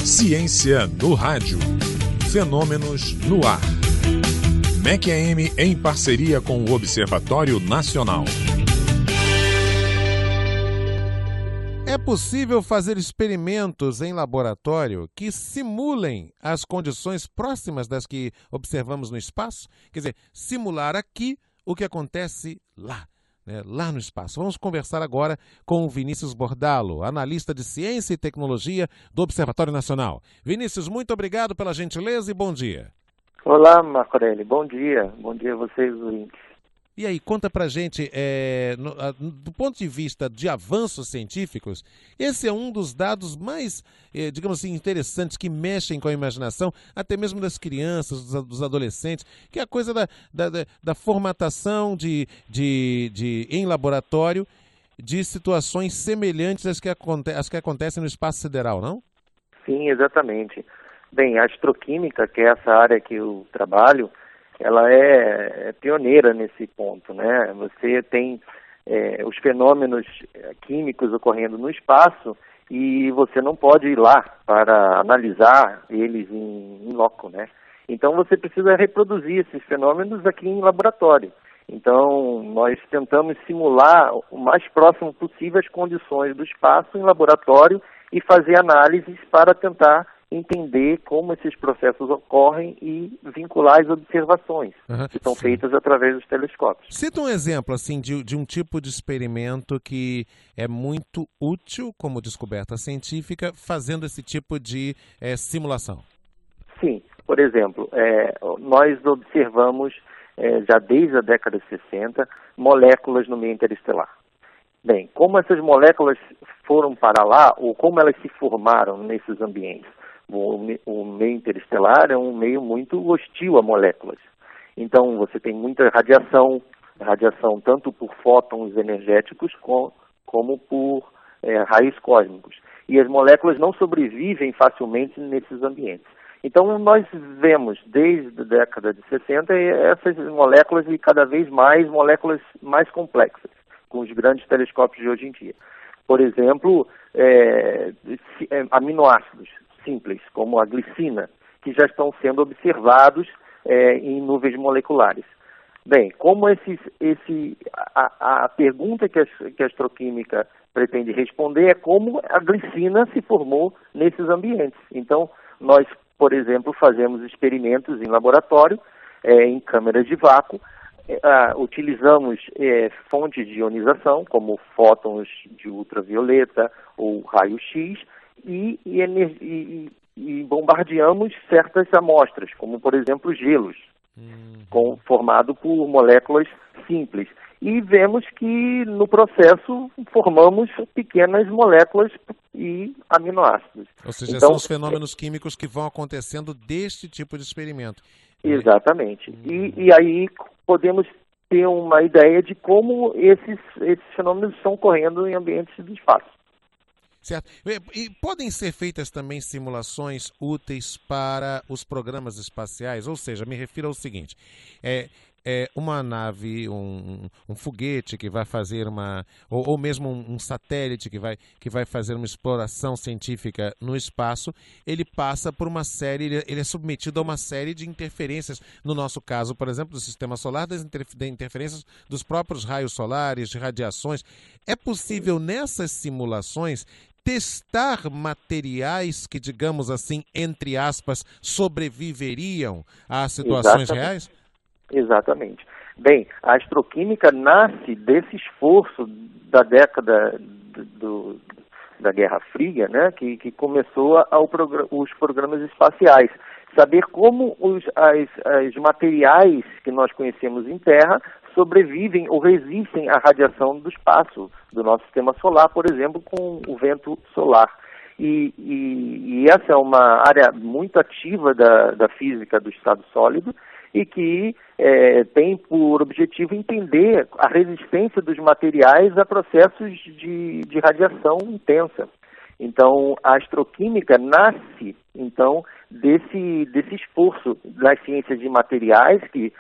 Ciência no rádio. Fenômenos no ar. MEC-AM em parceria com o Observatório Nacional. É possível fazer experimentos em laboratório que simulem as condições próximas das que observamos no espaço? Quer dizer, simular aqui o que acontece lá, né, lá no espaço. Vamos conversar agora com o Vinícius Bordalo, analista de Ciência e Tecnologia do Observatório Nacional. Vinícius, muito obrigado pela gentileza e bom dia. Olá, Marco Aurélio. Bom dia. Bom dia a vocês, ouvintes. E aí, conta pra gente, do ponto de vista de avanços científicos, esse é um dos dados mais, digamos assim, interessantes, que mexem com a imaginação, até mesmo das crianças, dos adolescentes, que é a coisa da formatação em laboratório de situações semelhantes às que acontecem no espaço sideral, não? Sim, exatamente. Bem, a astroquímica, que é essa área que eu trabalho, ela é pioneira nesse ponto, né? Você tem os fenômenos químicos ocorrendo no espaço e você não pode ir lá para analisar eles em loco, né? Então você precisa reproduzir esses fenômenos aqui em laboratório. Então nós tentamos simular o mais próximo possível as condições do espaço em laboratório e fazer análises para tentar entender como esses processos ocorrem e vincular as observações que são feitas através dos telescópios. Cita um exemplo assim, de um tipo de experimento que é muito útil como descoberta científica fazendo esse tipo de simulação. Sim, por exemplo, nós observamos já desde a década de 60 moléculas no meio interestelar. Bem, como essas moléculas foram para lá ou como elas se formaram nesses ambientes? O meio interestelar é um meio muito hostil a moléculas. Então, você tem muita radiação tanto por fótons energéticos como por raios cósmicos. E as moléculas não sobrevivem facilmente nesses ambientes. Então, nós vemos, desde a década de 60, essas moléculas e cada vez mais moléculas mais complexas, com os grandes telescópios de hoje em dia. Por exemplo, aminoácidos simples, como a glicina, que já estão sendo observados em nuvens moleculares. Bem, como a pergunta que a astroquímica pretende responder é como a glicina se formou nesses ambientes. Então, nós, por exemplo, fazemos experimentos em laboratório, em câmeras de vácuo, utilizamos fontes de ionização, como fótons de ultravioleta ou raio-x, e bombardeamos certas amostras, como, por exemplo, gelos, formado por moléculas simples. E vemos que, no processo, formamos pequenas moléculas e aminoácidos. Ou seja, então, são os fenômenos químicos que vão acontecendo deste tipo de experimento. Exatamente. E aí podemos ter uma ideia de como esses fenômenos estão ocorrendo em ambientes do espaço. Certo. E podem ser feitas também simulações úteis para os programas espaciais? Ou seja, me refiro ao seguinte, uma nave, um foguete que vai fazer ou mesmo um satélite que vai fazer uma exploração científica no espaço, ele passa por uma série, ele é submetido a uma série de interferências, no nosso caso, por exemplo, do sistema solar, das interferências dos próprios raios solares, de radiações. É possível nessas simulações testar materiais que, digamos assim, entre aspas, sobreviveriam a situações reais? Exatamente. Bem, a astroquímica nasce desse esforço da década da Guerra Fria, né, que começou os programas espaciais. Saber como os materiais que nós conhecemos em Terra sobrevivem ou resistem à radiação do espaço, do nosso sistema solar, por exemplo, com o vento solar. E essa é uma área muito ativa da física do estado sólido e que tem por objetivo entender a resistência dos materiais a processos de radiação intensa. Então, a astroquímica nasce, então, desse esforço das ciências de materiais, que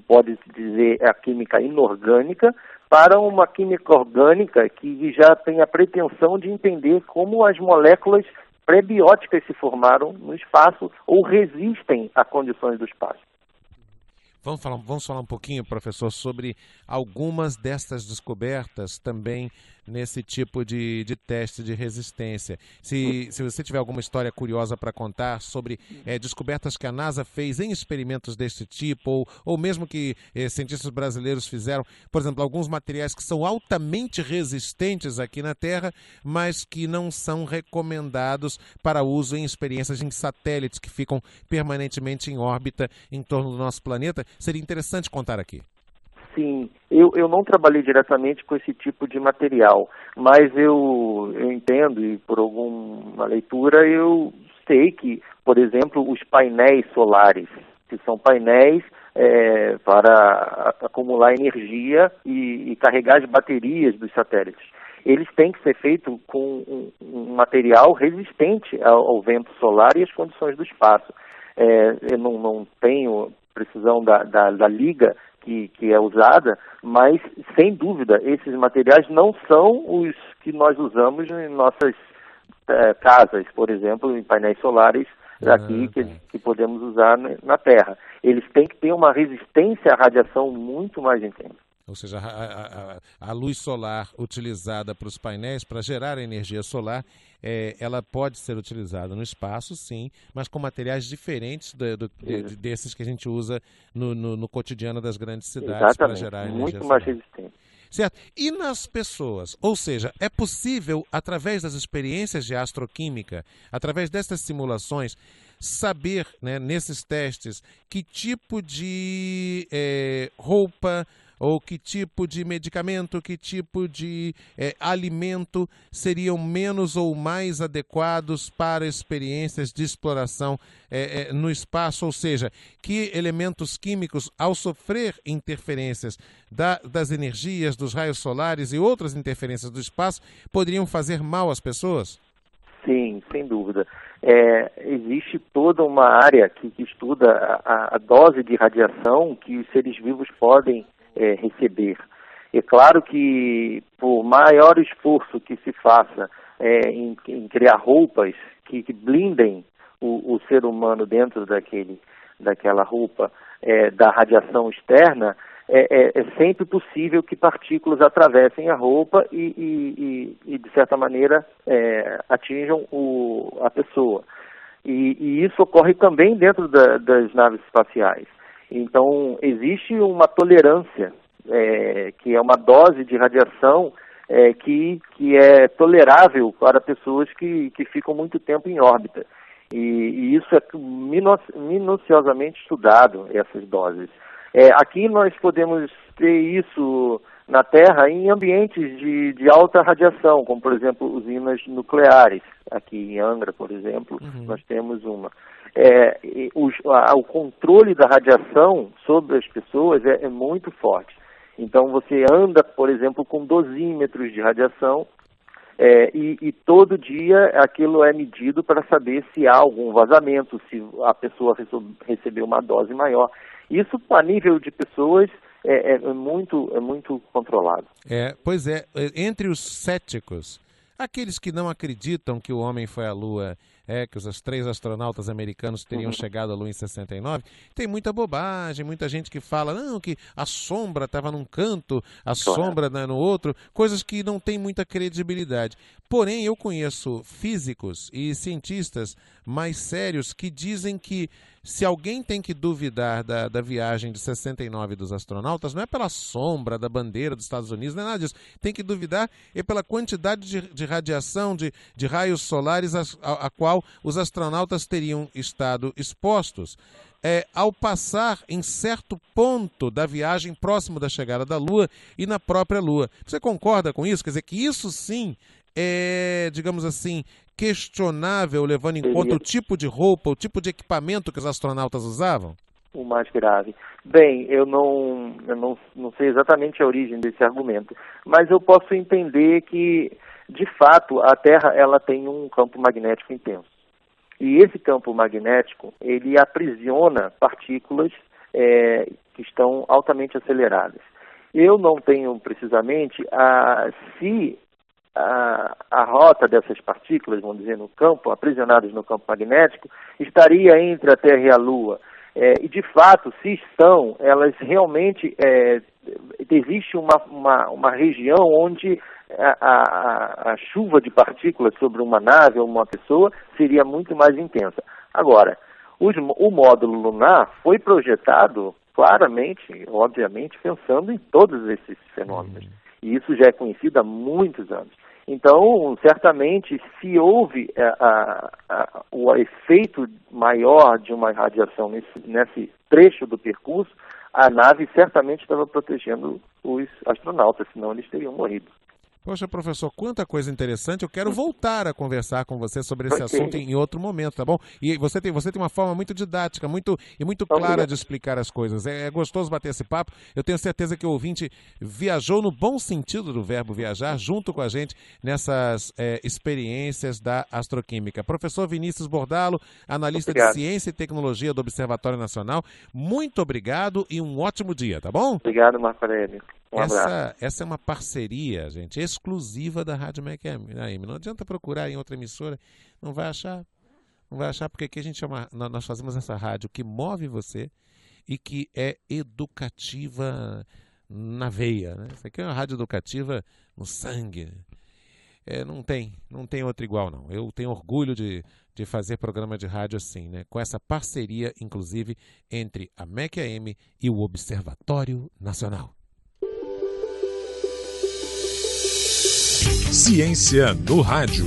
pode dizer a química inorgânica, para uma química orgânica que já tem a pretensão de entender como as moléculas pré-bióticas se formaram no espaço ou resistem a condições do espaço. Vamos falar um pouquinho, professor, sobre algumas dessas descobertas também nesse tipo de teste de resistência. Se você tiver alguma história curiosa para contar sobre descobertas que a NASA fez em experimentos desse tipo, ou mesmo que cientistas brasileiros fizeram, por exemplo, alguns materiais que são altamente resistentes aqui na Terra, mas que não são recomendados para uso em experiências em satélites que ficam permanentemente em órbita em torno do nosso planeta, seria interessante contar aqui. Sim, eu não trabalhei diretamente com esse tipo de material, mas eu entendo, e por alguma leitura eu sei que, por exemplo, os painéis solares, que são painéis para acumular energia e carregar as baterias dos satélites, eles têm que ser feitos com um material resistente ao vento solar e às condições do espaço. Eu não tenho precisão da liga que é usada, mas, sem dúvida, esses materiais não são os que nós usamos em nossas casas, por exemplo, em painéis solares aqui que podemos usar na Terra. Eles têm que ter uma resistência à radiação muito mais intensa. Ou seja, a luz solar utilizada para os painéis, para gerar energia solar, ela pode ser utilizada no espaço, sim, mas com materiais diferentes desses que a gente usa no cotidiano das grandes cidades para gerar energia muito solar. Mais resistente. Certo. E nas pessoas? Ou seja, é possível, através das experiências de astroquímica, através dessas simulações, saber, né, nesses testes, que tipo de roupa ou que tipo de medicamento, que tipo de alimento seriam menos ou mais adequados para experiências de exploração no espaço, ou seja, que elementos químicos, ao sofrer interferências das energias, dos raios solares e outras interferências do espaço, poderiam fazer mal às pessoas? Sim, sem dúvida. Existe toda uma área que estuda a dose de radiação que os seres vivos podem receber. É claro que, por maior esforço que se faça em criar roupas que blindem o ser humano dentro daquela roupa da radiação externa, é sempre possível que partículas atravessem a roupa e de certa maneira, atinjam a pessoa. E isso ocorre também dentro das naves espaciais. Então, existe uma tolerância, que é uma dose de radiação que é tolerável para pessoas que ficam muito tempo em órbita. E isso é minuciosamente estudado, essas doses. Aqui nós podemos ter isso na Terra em ambientes de alta radiação, como, por exemplo, usinas nucleares. Aqui em Angra, por exemplo, nós temos uma. O controle da radiação sobre as pessoas é muito forte. Então, você anda, por exemplo, com dosímetros de radiação e todo dia aquilo é medido para saber se há algum vazamento, se a pessoa recebeu uma dose maior. Isso, a nível de pessoas, é muito controlado. Pois é, entre os céticos, aqueles que não acreditam que o homem foi à Lua, que os 3 astronautas americanos teriam chegado à Lua em 69, tem muita bobagem, muita gente que fala não, que a sombra estava num canto, a sombra no outro, coisas que não têm muita credibilidade. Porém, eu conheço físicos e cientistas mais sérios que dizem que se alguém tem que duvidar da viagem de 69 dos astronautas, não é pela sombra da bandeira dos Estados Unidos, não é nada disso. Tem que duvidar pela quantidade de radiação, de raios solares a qual os astronautas teriam estado expostos. Ao passar em certo ponto da viagem próximo da chegada da Lua e na própria Lua. Você concorda com isso? Quer dizer que isso sim é, digamos assim, questionável, levando em conta o tipo de roupa, o tipo de equipamento que os astronautas usavam? O mais grave. Bem, eu não sei exatamente a origem desse argumento, mas eu posso entender que, de fato, a Terra ela tem um campo magnético intenso. E esse campo magnético, ele aprisiona partículas que estão altamente aceleradas. Eu não tenho precisamente se a rota dessas partículas, vamos dizer, no campo, aprisionadas no campo magnético, estaria entre a Terra e a Lua. E de fato, se estão, elas realmente, existe uma região onde a chuva de partículas sobre uma nave ou uma pessoa seria muito mais intensa. Agora, o módulo lunar foi projetado claramente, obviamente, pensando em todos esses fenômenos. E isso já é conhecido há muitos anos. Então, certamente, se houve o efeito maior de uma radiação nesse trecho do percurso, a nave certamente estava protegendo os astronautas, senão eles teriam morrido. Poxa, professor, quanta coisa interessante. Eu quero voltar a conversar com você sobre esse assunto em outro momento, tá bom? E você tem uma forma muito didática, muito clara de explicar as coisas. É gostoso bater esse papo. Eu tenho certeza que o ouvinte viajou no bom sentido do verbo viajar junto com a gente nessas experiências da astroquímica. Professor Vinícius Bordalo, analista de Ciência e Tecnologia do Observatório Nacional, muito obrigado e um ótimo dia, tá bom? Obrigado, Marco Aurélio. Essa é uma parceria, gente, exclusiva da Rádio MEC-AM. Não adianta procurar em outra emissora, não vai achar. Não vai achar, porque aqui nós fazemos essa rádio que move você e que é educativa na veia. Né? Isso aqui é uma rádio educativa no sangue. Não tem outra igual, não. Eu tenho orgulho de fazer programa de rádio assim, né? Com essa parceria, inclusive, entre a MEC-AM e o Observatório Nacional. Ciência no rádio.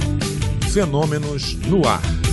Fenômenos no ar.